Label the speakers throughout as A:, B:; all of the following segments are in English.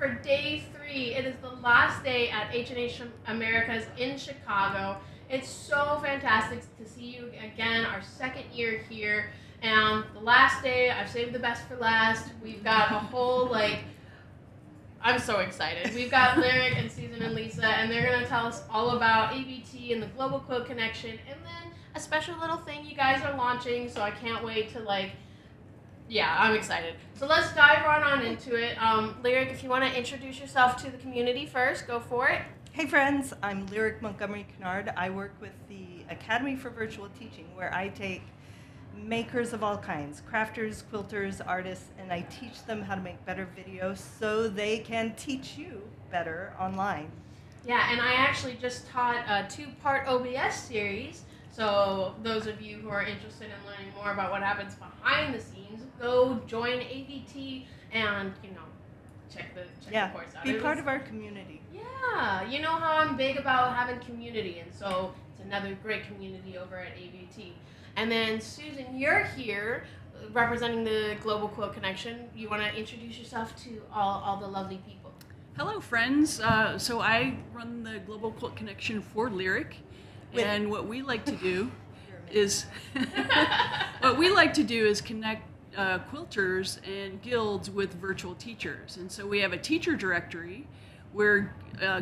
A: for day 3. It is the last day at H&H Americas in Chicago. It's so fantastic to see you again, our second year here. And the last day, I've saved the best for last. We've got a whole, I'm so excited. We've got Lyric and Susan and Lisa, and they're going to tell us all about AVT and the Global Quilt Connection, and then a special little thing you guys are launching, so I can't wait to, I'm excited. So let's dive right on into it. Lyric, if you want to introduce yourself to the community first, go for it.
B: Hey friends, I'm Lyric Montgomery Kennard. I work with the Academy for Virtual Teaching, where I take makers of all kinds, crafters, quilters, artists, and I teach them how to make better videos so they can teach you better online.
A: Yeah, and I actually just taught a 2-part OBS series, so those of you who are interested in learning more about what happens behind the scenes, go join AVT and, check the course out.
B: Be part of our community.
A: Yeah, you know how I'm big about having community, and so it's another great community over at AVT. And then, Susan, you're here representing the Global Quilt Connection. You want to introduce yourself to all the lovely people?
C: Hello, friends. So I run the Global Quilt Connection for Lyric, and what we like to do is connect quilters and guilds with virtual teachers. And so we have a teacher directory where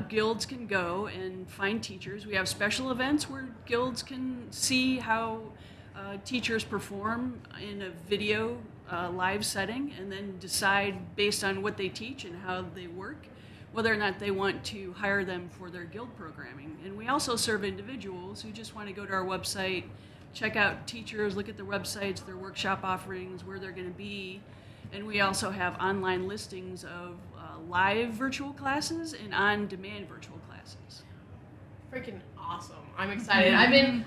C: guilds can go and find teachers. We have special events where guilds can see how teachers perform in a video live setting, and then decide based on what they teach and how they work whether or not they want to hire them for their guild programming. And we also serve individuals who just want to go to our website, check out teachers, look at their websites, their workshop offerings, where they're going to be. And we also have online listings of live virtual classes and on-demand virtual classes.
A: Freaking awesome. I'm excited. I've been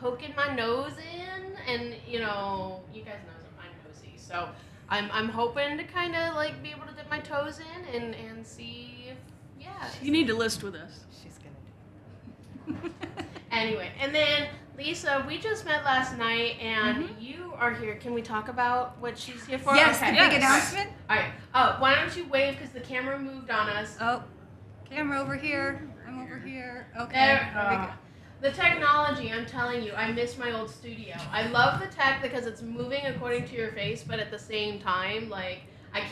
A: poking my nose in, and you guys know that I'm nosy, so I'm hoping to kind of be able to dip my toes in and see if
C: you need to list with us.
B: She's gonna do it.
A: Anyway, and then Lisa, we just met last night, and you are here. Can we talk about what she's here for?
D: Yes,
A: okay.
D: the big announcement.
A: All right. Why don't you wave, because the camera moved on us.
D: Oh, camera over here. I'm over here. Okay.
A: There
D: we go.
A: The technology, I'm telling you, I miss my old studio. I love the tech because it's moving according to your face, but at the same time, I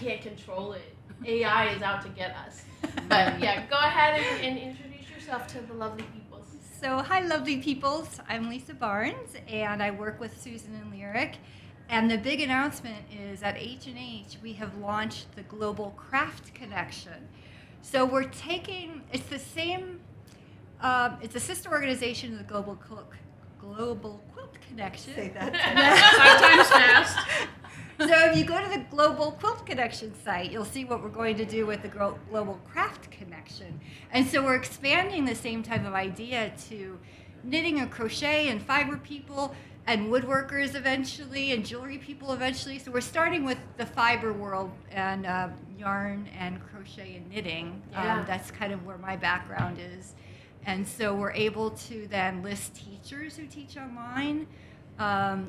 A: can't control it. AI is out to get us. But yeah, go ahead and introduce yourself to the lovely people.
D: So, hi, lovely peoples. I'm Lisa Barnes, and I work with Susan and Lyric. And the big announcement is at H&H, we have launched the Global Craft Connection. So we're taking, it's the same, it's a sister organization of the Global Quilt Connection.
B: Say that.
C: 5 times fast.
D: So if you go to the Global Quilt Connection site, you'll see what we're going to do with the Global Craft Connection. And so we're expanding the same type of idea to knitting and crochet and fiber people and woodworkers eventually and jewelry people eventually. So we're starting with the fiber world and yarn and crochet and knitting.
A: Yeah.
D: That's kind of where my background is. And so we're able to then list teachers who teach online.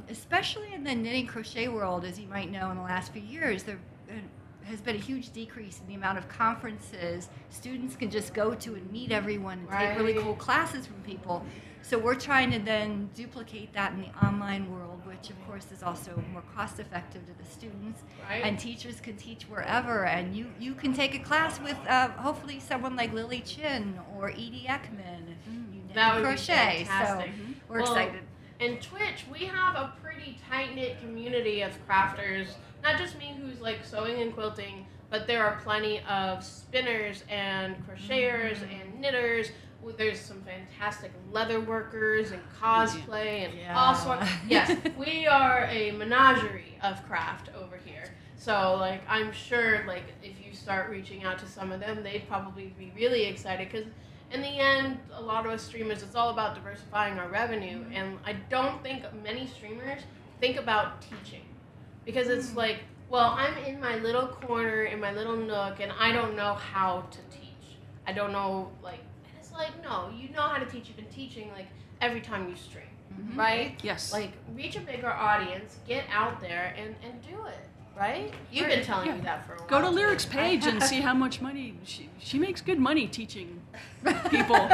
D: Especially in the knitting crochet world, as you might know, in the last few years, there has been a huge decrease in the amount of conferences students can just go to and meet everyone and take really cool classes from people. So we're trying to then duplicate that in the online world, which of course is also more cost effective to the students.
A: Right.
D: And teachers can teach wherever, and you can take a class with hopefully someone like Lily Chin or Edie Ekman if you knit
A: That
D: and
A: would
D: crochet.
A: be fantastic.
D: So we're excited.
A: And Twitch, we have a pretty tight-knit community of crafters. Not just me who's sewing and quilting, but there are plenty of spinners and crocheters and knitters. There's some fantastic leather workers and cosplay and all sorts. Yes, we are a menagerie of craft over here. So I'm sure if you start reaching out to some of them, they'd probably be really excited, because in the end, a lot of us streamers, it's all about diversifying our revenue, and I don't think many streamers think about teaching, because it's I'm in my little corner, in my little nook, and I don't know how to teach. I don't know, and it's no, you know how to teach. You've been teaching, every time you stream, right?
C: Yes.
A: Reach a bigger audience, get out there, and do it. right? You've been telling me that for a while.
C: Go to
A: too.
C: Lyric's page and see how much money she makes. Good money teaching people.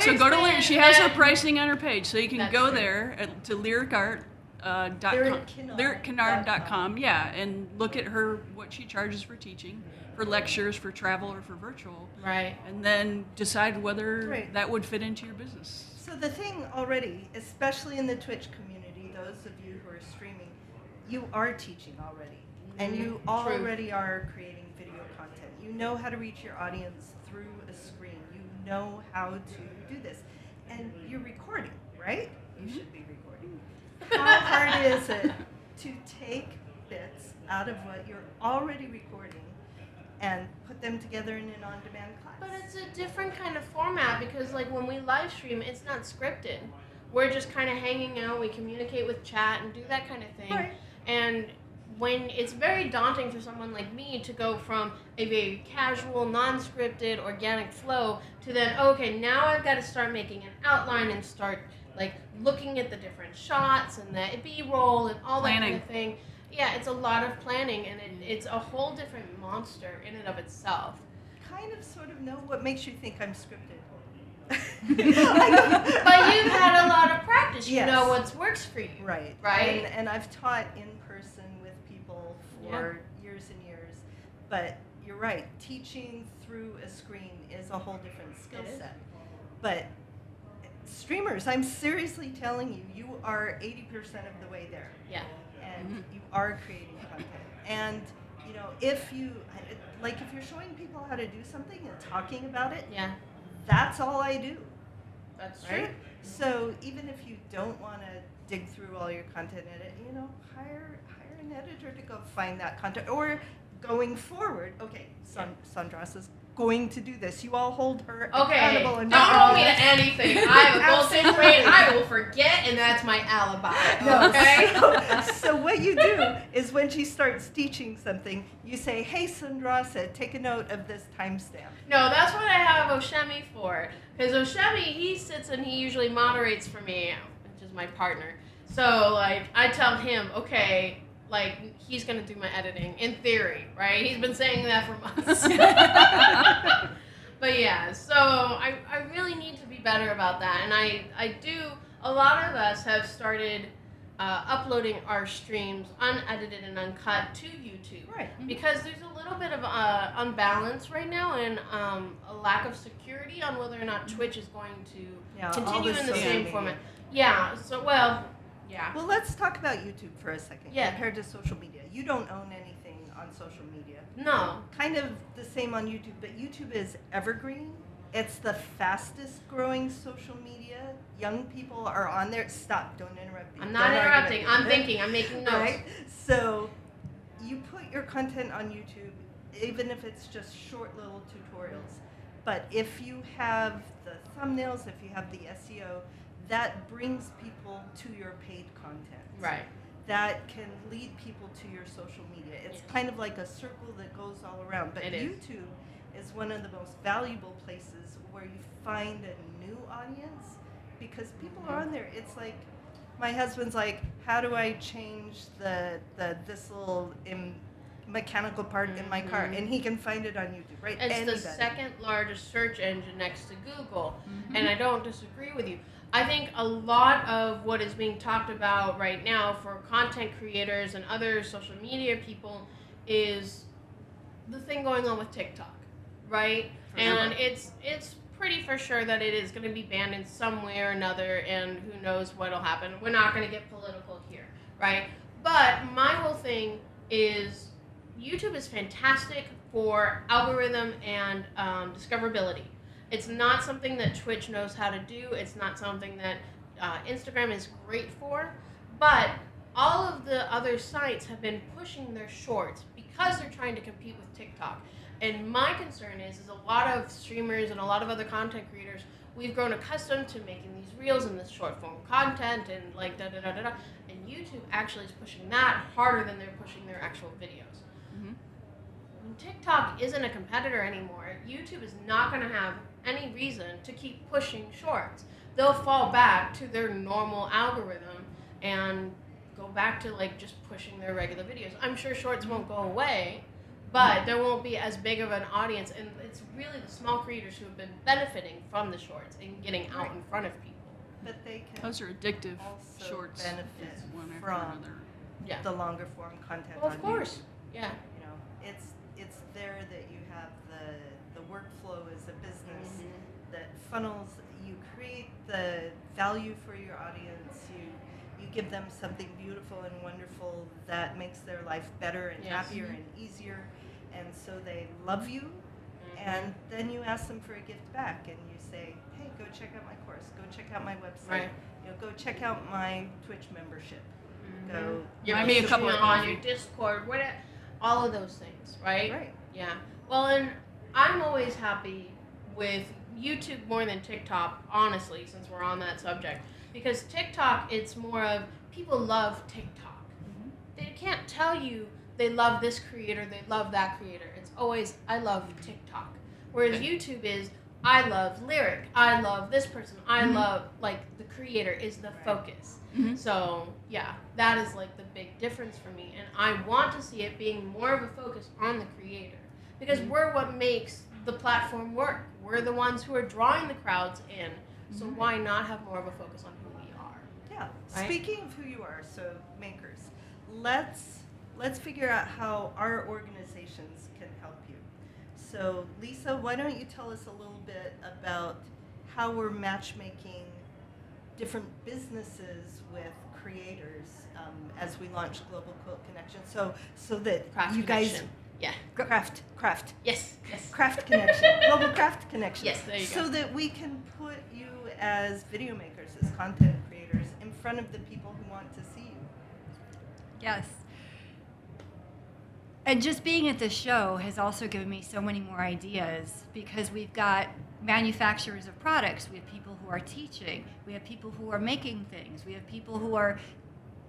C: So go to Lyric. She has her pricing on her page, so you can
A: That's
C: go
A: true.
C: there to lyricart. Lyriccanard.com, yeah, and look at what she charges for teaching, for lectures, for travel, or for virtual,
A: Right.
C: and then decide whether
B: Right.
C: that would fit into your business.
B: So the thing already, especially in the Twitch community, those of you who are streaming, you are teaching already. And you already are creating video content. You know how to reach your audience through a screen. You know how to do this. And you're recording, right? You should be recording. How hard is it to take bits out of what you're already recording and put them together in an on-demand class?
A: But it's a different kind of format because, like, when we live stream, it's not scripted. We're just kind of hanging out. We communicate with chat and do that kind of thing.
B: Right.
A: And when it's very daunting for someone like me to go from a very casual, non-scripted, organic flow to then, okay, now I've got to start making an outline and start like looking at the different shots and the B-roll and all that kind of thing. Yeah, it's a lot of planning, and it's a whole different monster in and of itself.
B: Kind of sort of know what makes you think I'm scripted.
A: But you've had a lot of practice. You
B: Yes.
A: know what works for you.
B: Right.
A: Right?
B: And I've taught in person with people for years and years. But you're right. Teaching through a screen is a whole different skill
A: It is.
B: set. But streamers, I'm seriously telling you, you are 80% of the way there.
A: Yeah.
B: And you are creating content. And, you know, if you're showing people how to do something and talking about it,
A: Yeah.
B: that's all I do.
A: That's
B: Right?
A: true.
B: So even if you don't want to dig through all your content edit, you know, hire an editor to go find that content. Or going forward, okay, Sandras is going to do this. You all hold her
A: Okay,
B: accountable.
A: don't
B: And
A: hold me to anything. I have a built-in
B: Absolutely.
A: brain. I will forget, and that's my alibi.
B: No,
A: Okay.
B: so what you do is when she starts teaching something, you say, hey, Sandrasa, take a note of this timestamp.
A: No, that's what I have Oshemi for. Because Oshemi, he sits and he usually moderates for me, which is my partner. So, like, I tell him, okay, like, he's going to do my editing, in theory, right? He's been saying that for months. But yeah, so I really need to be better about that. And I do, a lot of us have started uploading our streams unedited and uncut to YouTube.
B: Right.
A: Because there's a little bit of unbalance right now and a lack of security on whether or not Twitch is going to
B: all
A: continue
B: this
A: in the
B: social
A: same
B: media.
A: format. Yeah, so, well, yeah.
B: Well, let's talk about YouTube for a second
A: Yeah.
B: compared to social media. You don't own anything on social media.
A: No.
B: Kind of the same on YouTube, but YouTube is evergreen. It's the fastest growing social media. Young people are on there. Stop, don't interrupt me.
A: I'm not
B: Don't
A: interrupting.
B: argue
A: I'm
B: with me.
A: thinking. I'm making notes.
B: Right? So you put your content on YouTube, even if it's just short little tutorials. But if you have the thumbnails, if you have the SEO, that brings people to your paid content.
A: Right.
B: That can lead people to your social media. It's
A: Yes.
B: kind of like a circle that goes all around. But
A: It is.
B: YouTube is one of the most valuable places where you find a new audience because people are on there. It's like my husband's like, how do I change this little mechanical part in my car? And he can find it on YouTube, right?
A: It's
B: Anybody.
A: the second largest search engine next to Google, and I don't disagree with you. I think a lot of what is being talked about right now for content creators and other social media people is the thing going on with TikTok, right? And it's pretty for sure that it is going to be banned in some way or another, and who knows what'll happen. We're not going to get political here, right? But my whole thing is YouTube is fantastic for algorithm and discoverability. It's not something that Twitch knows how to do. It's not something that Instagram is great for. But all of the other sites have been pushing their shorts because they're trying to compete with TikTok. And my concern is a lot of streamers and a lot of other content creators, we've grown accustomed to making these reels and this short form content and like da-da-da-da-da. And YouTube actually is pushing that harder than they're pushing their actual videos. When TikTok isn't a competitor anymore, YouTube is not going to have any reason to keep pushing shorts. They'll fall back to their normal algorithm and go back to like just pushing their regular videos. I'm sure shorts won't go away, but there won't be as big of an audience, and it's really the small creators who have been benefiting from the shorts and getting out in front of people.
B: But they can
C: Those are addictive
B: also
C: shorts.
B: benefit
C: One after
B: from
C: another.
A: Yeah.
B: the longer form content.
A: Well,
B: on
A: of course.
B: YouTube.
A: Yeah.
B: You know, it's there that you have the workflow as a business that funnels. You create the value for your audience. You give them something beautiful and wonderful that makes their life better and
A: Yes.
B: happier and easier, and so they love you. And then you ask them for a gift back, and you say, "Hey, go check out my course. Go check out my website.
A: Right.
B: You know, go check out my Twitch membership. Go
A: Your
C: Buy me a cup of
A: Patreon,
C: coffee.
A: your Discord, all of those things, right?
B: right."
A: Yeah. Well, and I'm always happy with YouTube more than TikTok, honestly, since we're on that subject. Because TikTok, it's more of people love TikTok. They can't tell you they love this creator, they love that creator. It's always, I love TikTok. Whereas YouTube is, I love Lyric, I love this person, I love, like, the creator is the focus. So, yeah, that is, like, the big difference for me. And I want to see it being more of a focus on the creator. Because we're what makes the platform work. We're the ones who are drawing the crowds in. So why not have more of a focus on who we are?
B: Yeah.
A: Right?
B: Speaking of who you are, so makers, let's figure out how our organizations can help you. So Lisa, why don't you tell us a little bit about how we're matchmaking different businesses with creators as we launch Global Quilt Connection, so that
A: Craft
B: you guys
A: connection. Yeah.
B: craft
A: Yes.
B: craft connection, global craft connection.
A: Yes, there you
B: so
A: go.
B: that we can put you as video makers, as content creators, in front of the people who want to see you.
D: Yes. And just being at this show has also given me so many more ideas because we've got manufacturers of products, we have people who are teaching, we have people who are making things, we have people who are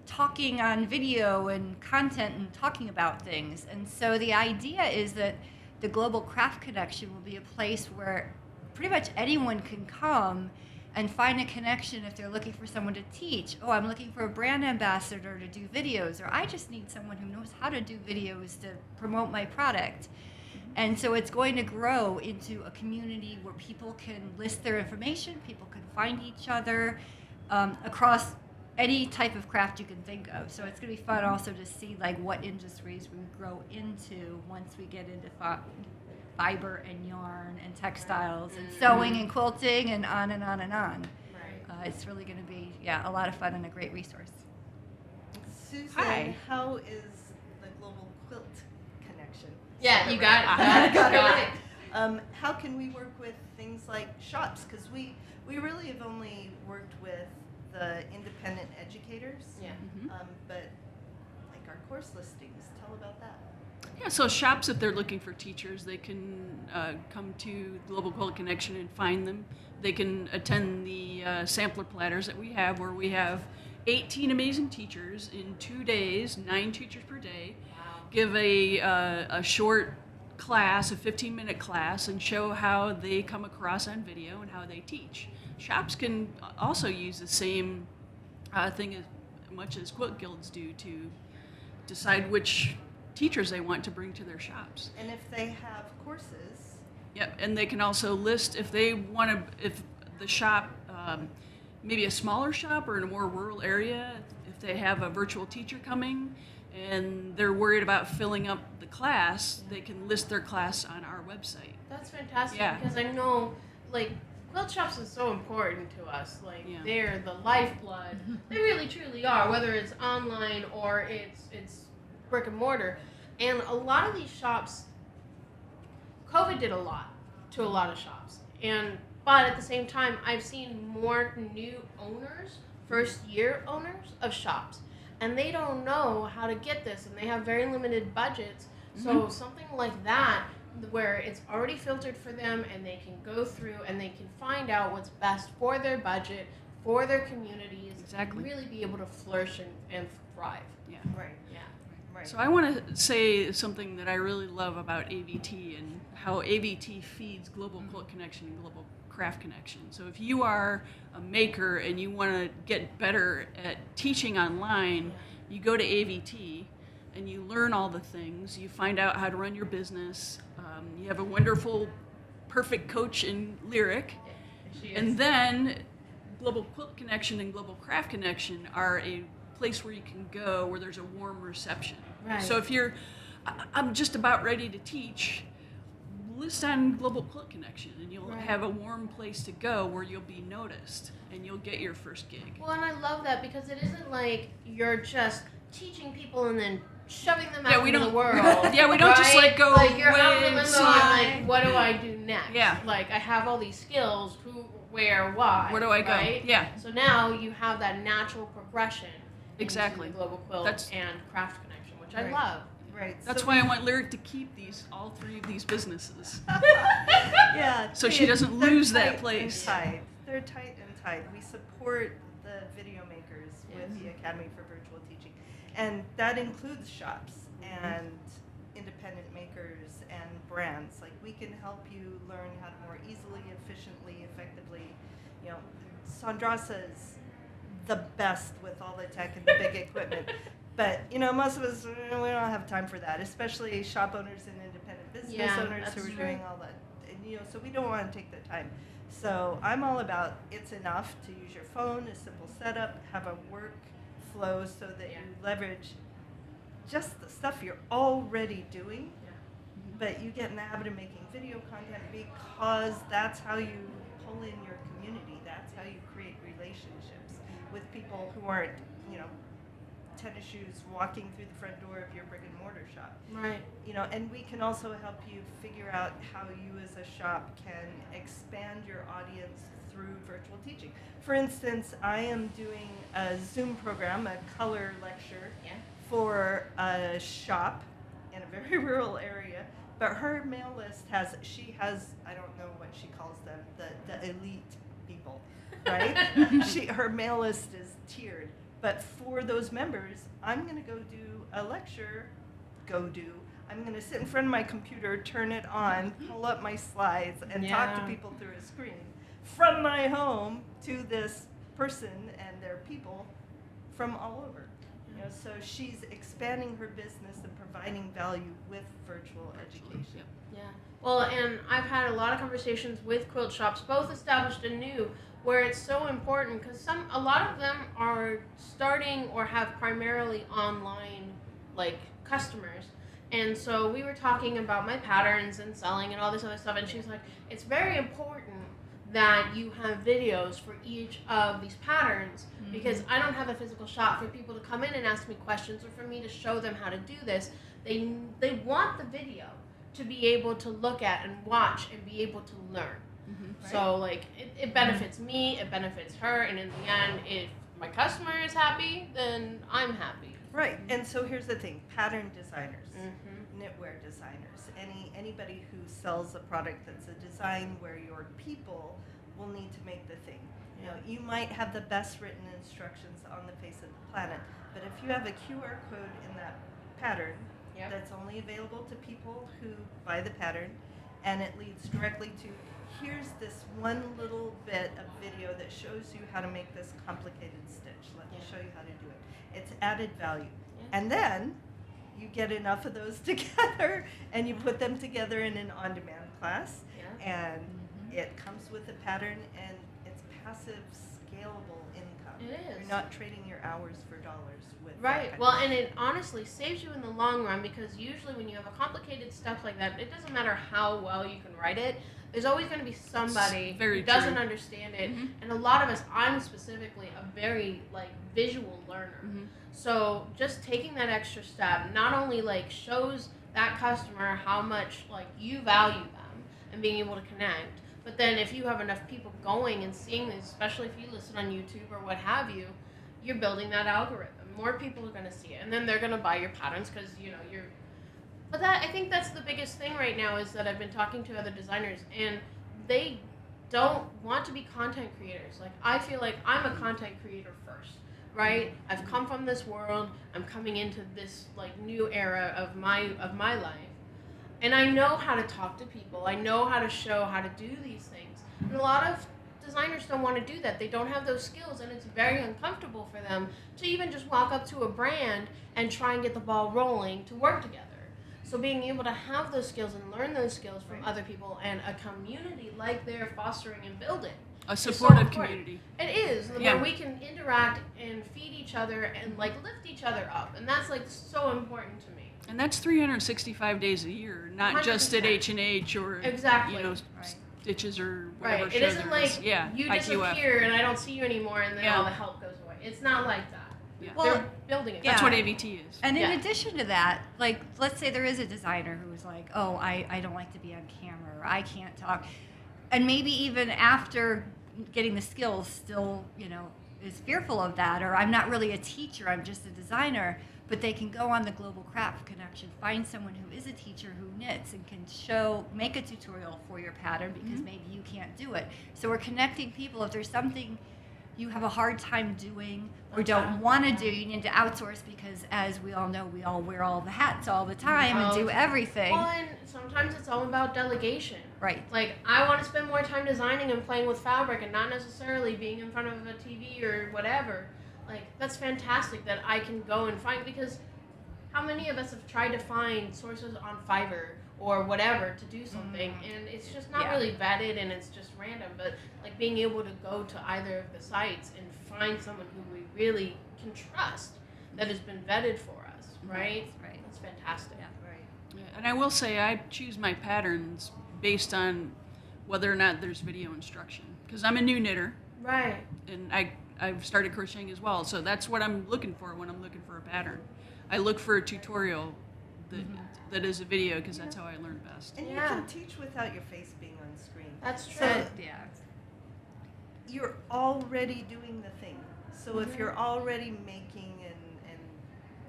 D: talking on video and content and talking about things. And so the idea is that the Global Craft Connection will be a place where pretty much anyone can come and find a connection if they're looking for someone to teach. Oh, I'm looking for a brand ambassador to do videos, or I just need someone who knows how to do videos to promote my product. And so it's going to grow into a community where people can list their information, people can find each other across any type of craft you can think of. So it's going to be fun also to see like what industries we grow into once we get into fiber and yarn and textiles and sewing and quilting and on and on and on.
A: Right.
D: It's really going to be, a lot of fun and a great resource.
B: Susan,
C: Hi.
B: how is the Global Quilt Connection?
A: Yeah, you got it.
B: I got it
A: Got
B: right. How can we work with things like shops? Because we really have only worked with the independent educators.
A: Yeah.
B: But like our course listings, tell about that.
C: Yeah, so shops, if they're looking for teachers, they can come to Global Quilt Connection and find them. They can attend the sampler platters that we have, where we have 18 amazing teachers in 2 days, 9 teachers per day, give a short class, a 15-minute class, and show how they come across on video and how they teach. Shops can also use the same thing as much as quilt guilds do to decide which teachers they want to bring to their shops.
B: And if they have courses,
C: Yep, and they can also list if they want to, if the shop, maybe a smaller shop or in a more rural area, if they have a virtual teacher coming and they're worried about filling up the class, they can list their class on our website.
A: That's fantastic
C: Yeah.
A: because I know, like, quilt shops is so important to us. Like,
C: Yeah.
A: they're the lifeblood. They really, truly are, whether it's online or it's brick and mortar. And a lot of these shops, COVID did a lot to a lot of shops. But at the same time, I've seen more new owners, first year owners of shops, and they don't know how to get this, and they have very limited budgets. So something like that, where it's already filtered for them, and they can go through and they can find out what's best for their budget, for their communities,
C: Exactly.
A: and really be able to flourish and thrive.
C: Yeah.
B: right,
A: Yeah.
B: right.
C: So I want to say something that I really love about AVT and how AVT feeds Global Quilt Connection and Global Craft Connection. So if you are a maker and you want to get better at teaching online, You go to AVT and you learn all the things. You find out how to run your business. You have a wonderful, perfect coach in Lyric.
A: She is.
C: And then Global Quilt Connection and Global Craft Connection are a place where you can go where there's a warm reception.
A: Right.
C: So if I'm just about ready to teach, list on Global Quilt Connection and you'll have a warm place to go where you'll be noticed and you'll get your first gig.
A: Well, and I love that because it isn't like you're just teaching people and then shoving them out
C: Yeah, we
A: into the
C: don't-
A: world.
C: Yeah, we don't just,
A: right?
C: like, go
A: like you're out in
C: away
A: the
C: and
A: limbo
C: see.
A: and like, what do I do next?
C: Yeah.
A: Like I have all these skills. Who, where, why?
C: Where do I go?
A: Right?
C: Yeah.
A: So now you have that natural progression.
C: Exactly.
A: Into the Global Quilt and Craft Connection, which I
B: Right.
A: love.
B: Right.
C: That's
B: so
C: why I want Lyric to keep all three of these businesses.
B: yeah.
C: So she doesn't
B: they're
C: lose that
B: tight
C: place.
B: and tied. They're tight and tied. We support the video makers with the Academy for Virtual Teaching, and that includes shops and independent makers and brands. Like we can help you learn how to more easily, efficiently, effectively. You know, Sandrasa's the best with all the tech and the big equipment. But, you know, most of us, we don't have time for that, especially shop owners and independent business owners
A: that's
B: who are
A: true.
B: doing all that. And, you know, so we don't want to take the time. So I'm all about it's enough to use your phone, a simple setup, have a workflow so that you leverage just the stuff you're already doing, but you get in the habit of making video content because that's how you pull in your community. That's how you create relationships with people who aren't, you know, tennis shoes walking through the front door of your brick and mortar shop.
A: Right.
B: You know, and we can also help you figure out how you as a shop can expand your audience through virtual teaching. For instance, I am doing a Zoom program, a color lecture for a shop in a very rural area, but her mail list has, I don't know what she calls them, the elite people, right? Her mail list is tiered. But for those members, I'm going to go do a lecture, I'm going to sit in front of my computer, turn it on, pull up my slides, and talk to people through a screen from my home to this person and their people from all over. You know, so she's expanding her business and providing value with virtual education.
A: Yeah. Well, and I've had a lot of conversations with quilt shops, both established and new, where it's so important because a lot of them are starting or have primarily online like customers. And so we were talking about my patterns and selling and all this other stuff, and she's like, it's very important that you have videos for each of these patterns because I don't have a physical shop for people to come in and ask me questions or for me to show them how to do this. They want the video to be able to look at and watch and be able to learn.
B: Right.
A: So like it benefits me, it benefits her, and in the end, if my customer is happy, then I'm happy.
B: Right, and so here's the thing, pattern designers, knitwear designers, anybody who sells a product that's a design where your people will need to make the thing. You know, you might have the best written instructions on the face of the planet, but if you have a QR code in that pattern that's only available to people who buy the pattern, and it leads directly to, here's this one little bit of video that shows you how to make this complicated stitch. Let me show you how to do it. It's added value. And then you get enough of those together and you put them together in an on-demand class, and it comes with a pattern, and it's passive, scalable income.
A: It is.
B: You're not trading your hours for dollars with that
A: Right.
B: kind
A: Well,
B: of
A: and it honestly saves you in the long run because usually when you have a complicated stuff like that, it doesn't matter how well you can write it. There's always going to be somebody who doesn't understand it, and a lot of us, I'm specifically a very like visual learner. So just taking that extra step not only like shows that customer how much like you value them and being able to connect, but then if you have enough people going and seeing this, especially if you listen on YouTube or what have you, you're building that algorithm. More people are going to see it, and then they're going to buy your patterns because you know you're. But that I think that's the biggest thing right now is that I've been talking to other designers, and they don't want to be content creators. Like I feel like I'm a content creator first, right? I've come from this world. I'm coming into this like new era of my life, and I know how to talk to people. I know how to show how to do these things. And a lot of designers don't want to do that. They don't have those skills, and it's very uncomfortable for them to even just walk up to a brand and try and get the ball rolling to work together. So being able to have those skills and learn those skills from other people and a community like they're fostering and building.
C: A supportive community.
A: It is,
C: Yeah.
A: where we can interact and feed each other and like lift each other up, and that's like so important to me.
C: And that's 365 days a year, not just at
A: 100%.
C: H&H or
A: Exactly.
D: Right.
C: Stitches or whatever
A: Right.
C: show
A: It isn't
C: there is.
A: like
C: Yeah,
A: you
C: IQF.
A: disappear and I don't see you anymore, and then
C: Yeah.
A: all the help goes away. It's not like that.
C: Yeah.
D: Well,
A: They're building it.
C: That's
D: yeah.
C: what AVT is.
D: And in
A: Yeah.
D: addition to that, like, let's say there is a designer who's like, oh, I don't like to be on camera, or I can't talk. And maybe even after getting the skills still, is fearful of that, or I'm not really a teacher, I'm just a designer. But they can go on the Global Quilt Connection, find someone who is a teacher who knits and can make a tutorial for your pattern because maybe you can't do it. So we're connecting people. If there's something you have a hard time doing or don't want to do, you need to outsource because, as we all know, we all wear all the hats all the time and do everything.
A: Well, and sometimes it's all about delegation.
D: Right.
A: Like, I want to spend more time designing and playing with fabric and not necessarily being in front of a TV or whatever. Like, that's fantastic that I can go and find, because how many of us have tried to find sources on Fiverr or whatever to do something, and it's just not really vetted and it's just random. But like being able to go to either of the sites and find someone who we really can trust that has been vetted for us, right?
D: Right.
A: That's fantastic.
D: Yeah.
B: Right.
C: Yeah, and I will say I choose my patterns based on whether or not there's video instruction, because I'm a new knitter
A: Right.
C: and I've started crocheting as well, so that's what I'm looking for when I'm looking for a pattern. I look for a tutorial that is a video, because that's how I learn best.
B: And you
A: Yeah.
B: can teach without your face being on screen.
A: That's true.
B: So
D: Yeah.
B: you're already doing the thing. So if you're already making and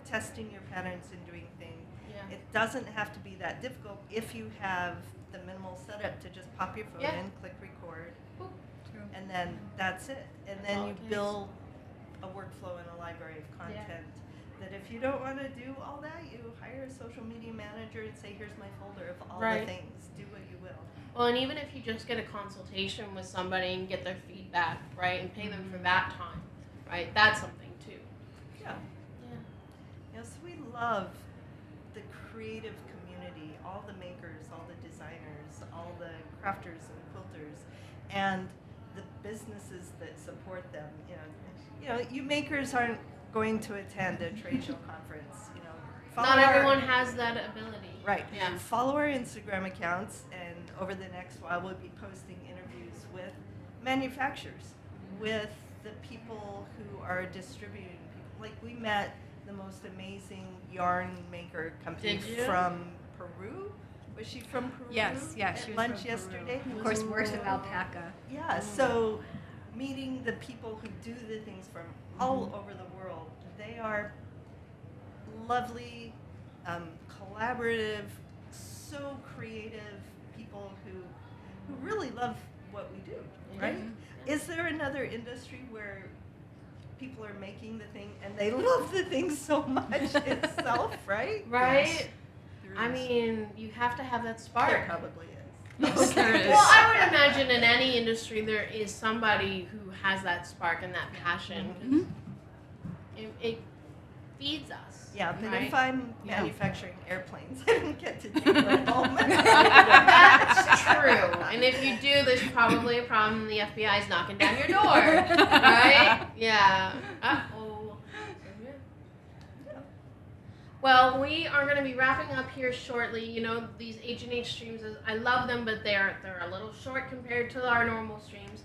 B: testing your patterns and doing things,
A: Yeah.
B: it doesn't have to be that difficult if you have the minimal setup to just pop your phone
A: Yeah.
B: in, click record,
D: True.
B: and then that's it. And
A: That's
B: then
A: all
B: you
A: it takes.
B: build a workflow and a library of content. That if you don't want to do all that, you hire a social media manager and say, here's my folder of all
A: Right.
B: the things. Do what you will.
A: Well, and even if you just get a consultation with somebody and get their feedback, right, and pay them for that time, right, that's something too.
B: Yeah.
A: Yeah.
B: Yes, we love the creative community, all the makers, all the designers, all the crafters and quilters, and the businesses that support them. You makers aren't going to attend a trade show conference.
A: Not everyone has that ability.
B: Right.
A: Yeah.
B: Follow our Instagram accounts, and over the next while, we'll be posting interviews with manufacturers, with the people who are distributing people. Like, we met the most amazing yarn maker company
A: Did you?
B: from Peru. Was she from Peru?
D: Yes, yeah,
B: At
D: she was
B: lunch
D: from Peru.
B: yesterday.
D: Of course, works with alpaca.
B: Yeah, so meeting the people who do the things from all over the world, they are lovely, collaborative, so creative people who really love what we do, right? Is there another industry where people are making the thing and they love the thing so much itself, right?
A: Right?
C: Yes, there
A: I
C: is.
A: mean, you have to have that
B: There
A: spark.
B: probably is.
C: Yes, there is.
A: Well, I would imagine in any industry there is somebody who has that spark and that passion. 'Cause
C: Mhm.
A: it feeds us.
B: Yeah, but
A: right?
B: if I'm
C: Yeah.
B: manufacturing airplanes, I don't get to take them home.
A: That's true. And if you do, there's probably a problem. The FBI is knocking down your door, right? Yeah. Uh-oh. Well, we are going to be wrapping up here shortly. These H&H streams, I love them, but they're a little short compared to our normal streams.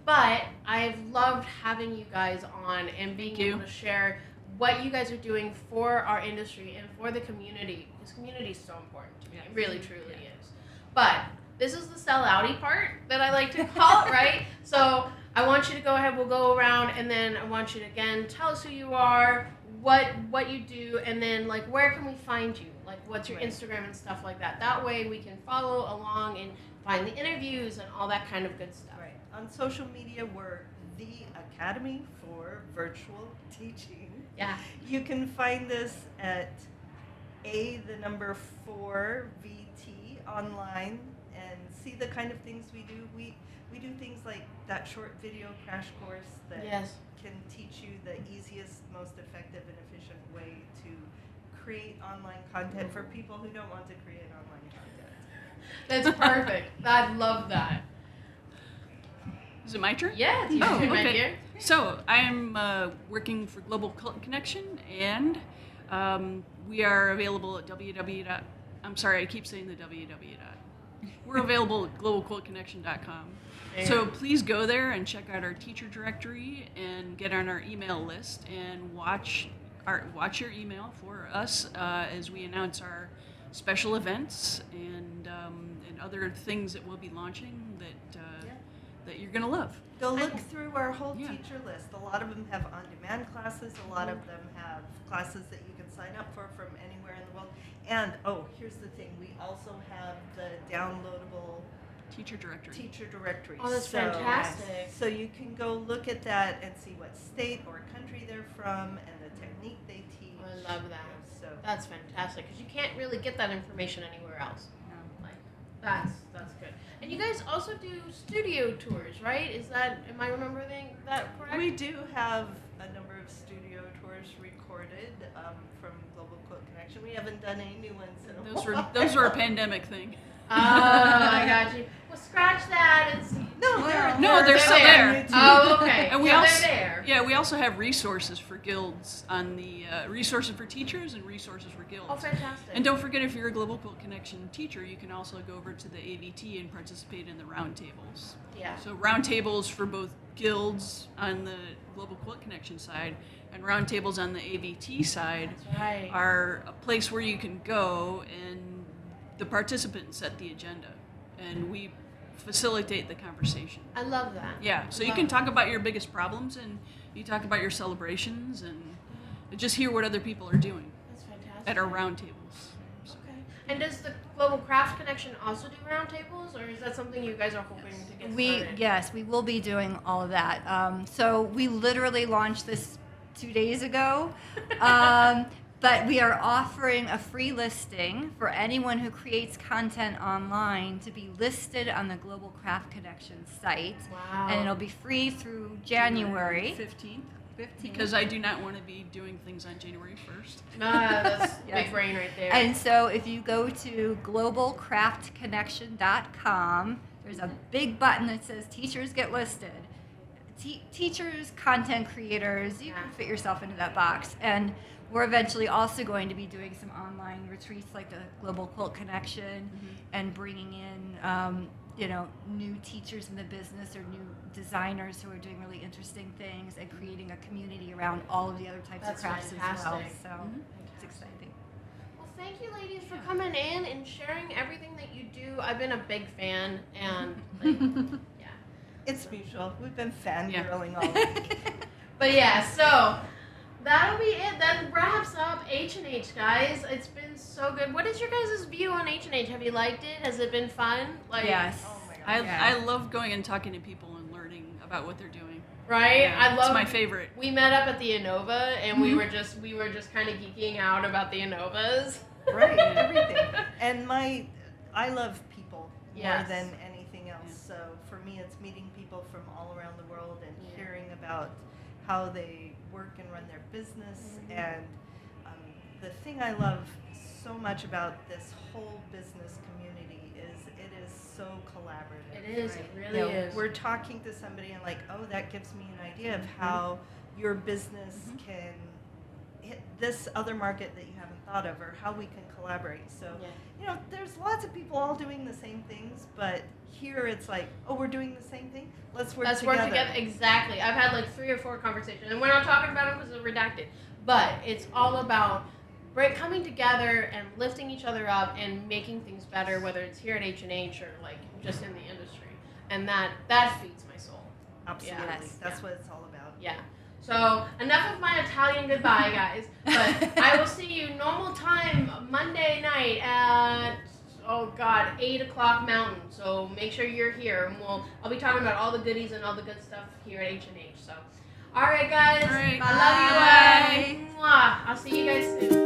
A: But I've loved having you guys on and being
C: Thank you.
A: able to share what you guys are doing for our industry and for the community. This community is so important to me. It really, truly is. But this is the sell-outy part that I like to call it, right? So I want you to go ahead. We'll go around, and then I want you to, again, tell us who you are, what you do, and then, like, where can we find you? Like, what's your
B: Right.
A: Instagram and stuff like that. That way we can follow along and find the interviews and all that kind of good stuff.
B: Right. On social media, we're the Academy for Virtual Teaching.
A: Yeah.
B: You can find us at the number 4 VT online and see the kind of things we do, we do things like that short video crash course that
A: Yes.
B: can teach you the easiest, most effective and efficient way to create online content for people who don't want to create online content.
A: That's perfect. I love that.
C: Is it my turn?
A: Yeah, it's
C: Oh,
A: your turn, my
C: okay.
A: dear.
C: So I'm working for Global Quilt Connection, and we are available at I'm sorry, I keep saying the www. We're available at globalquiltconnection.com. So please go there and check out our teacher directory and get on our email list and watch your email for us as we announce our special events and other things that we'll be launching that you're gonna love.
B: Go look through our whole
C: Yeah.
B: teacher list. A lot of them have on-demand classes. A lot of them have classes that you can sign up for from anywhere in the world. And, here's the thing. We also have the downloadable
C: Teacher directory.
B: teacher directory.
A: Oh, that's fantastic.
B: So you can go look at that and see what state or country they're from and the technique they teach.
A: I love that.
B: So
A: That's fantastic because you can't really get that information anywhere else.
D: No.
A: Like that's good. And you guys also do studio tours, right? Am I remembering that correct?
B: we do have a number of studio tours recorded from Global Quilt Connection. We haven't done any new ones in a while.
C: Those were a pandemic thing.
A: Oh, I got you. Well, scratch that.
C: They're still there.
A: Oh, okay.
C: And we
A: Yeah,
C: also,
A: they're there.
C: we also have resources for guilds on the resources for teachers and resources for guilds.
A: Oh, fantastic.
C: And don't forget, if you're a Global Quilt Connection teacher, you can also go over to the AVT and participate in the roundtables.
A: Yeah.
C: So roundtables for both guilds on the Global Quilt Connection side and roundtables on the AVT side
A: That's right.
C: are a place where you can go and the participants set the agenda and we facilitate the conversation.
A: I love that.
C: Yeah, so you can talk about your biggest problems and you talk about your celebrations and just hear what other people are doing
A: That's fantastic.
C: at our roundtables.
A: Okay. And does the Global Craft Connection also do roundtables, or is that something you guys are hoping to get started?
D: Yes, we will be doing all of that. So we literally launched this 2 days ago. But we are offering a free listing for anyone who creates content online to be listed on the Global Craft Connection site.
A: Wow.
D: And it'll be free through January
C: 15th.
D: 15th.
C: Because I do not want to be doing things on January 1st.
A: No, that's
D: Yes.
A: big brain right there.
D: And so if you go to globalcraftconnection.com, there's a big button that says Teachers Get Listed. Teachers, content creators, you can fit yourself into that box. And we're eventually also going to be doing some online retreats like the Global Quilt Connection and bringing in new teachers in the business or new designers who are doing really interesting things and creating a community around all of the other types
A: That's
D: of crafts as well.
A: fantastic.
D: So it's exciting.
A: Well, thank you, ladies, for coming in and sharing everything that you do. I've been a big fan, and yeah.
B: It's mutual. We've been fangirling all week.
A: But yeah, so that'll be it. That wraps up H&H, guys. It's been so good. What is your guys' view on H&H? Have you liked it? Has it been fun?
D: Yes.
B: Oh my God.
C: I love going and talking to people and learning about what they're doing.
A: Right?
C: Yeah,
A: I love
C: it's my favorite.
A: We met up at the Innova, and we were just kind of geeking out about the Innovas.
B: Right, everything. And I love people more
A: Yes.
B: than anything else. So for me, it's meeting people from all around the world and hearing about how they work and run their business. And the thing I love so much about this whole business community is it is so collaborative.
A: It is.
B: right?
A: It really is.
B: We're talking to somebody and like, oh, that gives me an idea of how your business can hit this other market that you haven't thought of, or how we can collaborate. So, there's lots of people all doing the same things, but here it's like, oh, we're doing the same thing. Let's work together.
A: Exactly. I've had like 3 or 4 conversations, and we're not talking about them because they're redacted. But it's all about coming together and lifting each other up and making things better, whether it's here at H&H or like just in the industry. And that feeds my soul.
B: Absolutely.
D: Yes.
B: That's what it's all about.
A: Yeah. So enough of my Italian goodbye, guys. But I will see you normal time Monday night at 8 o'clock Mountain. So make sure you're here, and I'll be talking about all the goodies and all the good stuff here at H&H. So, all right, guys.
C: All right.
A: I love you. Mwah. I'll see you guys soon.